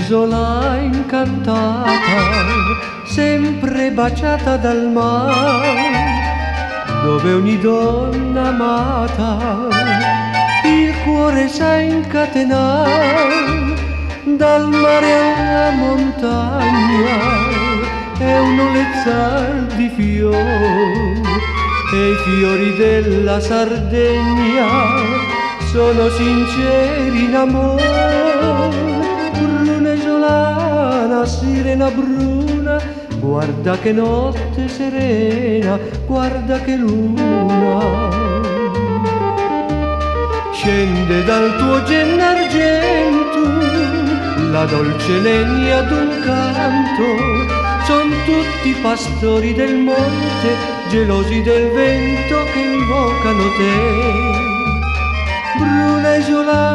un'isola incantata, sempre baciata dal mare, dove ogni donna amata il cuore sa incatenare. Dal mare alla montagna è un olezzar di fiori, e i fiori della Sardegna sono sinceri in amore. Bruna isolana, sirena bruna, guarda che notte serena, guarda che luna. Scende dal tuo gen argento la dolce legna d'un canto, son tutti pastori del monte, gelosi del vento che invocano te. Bruna isolana,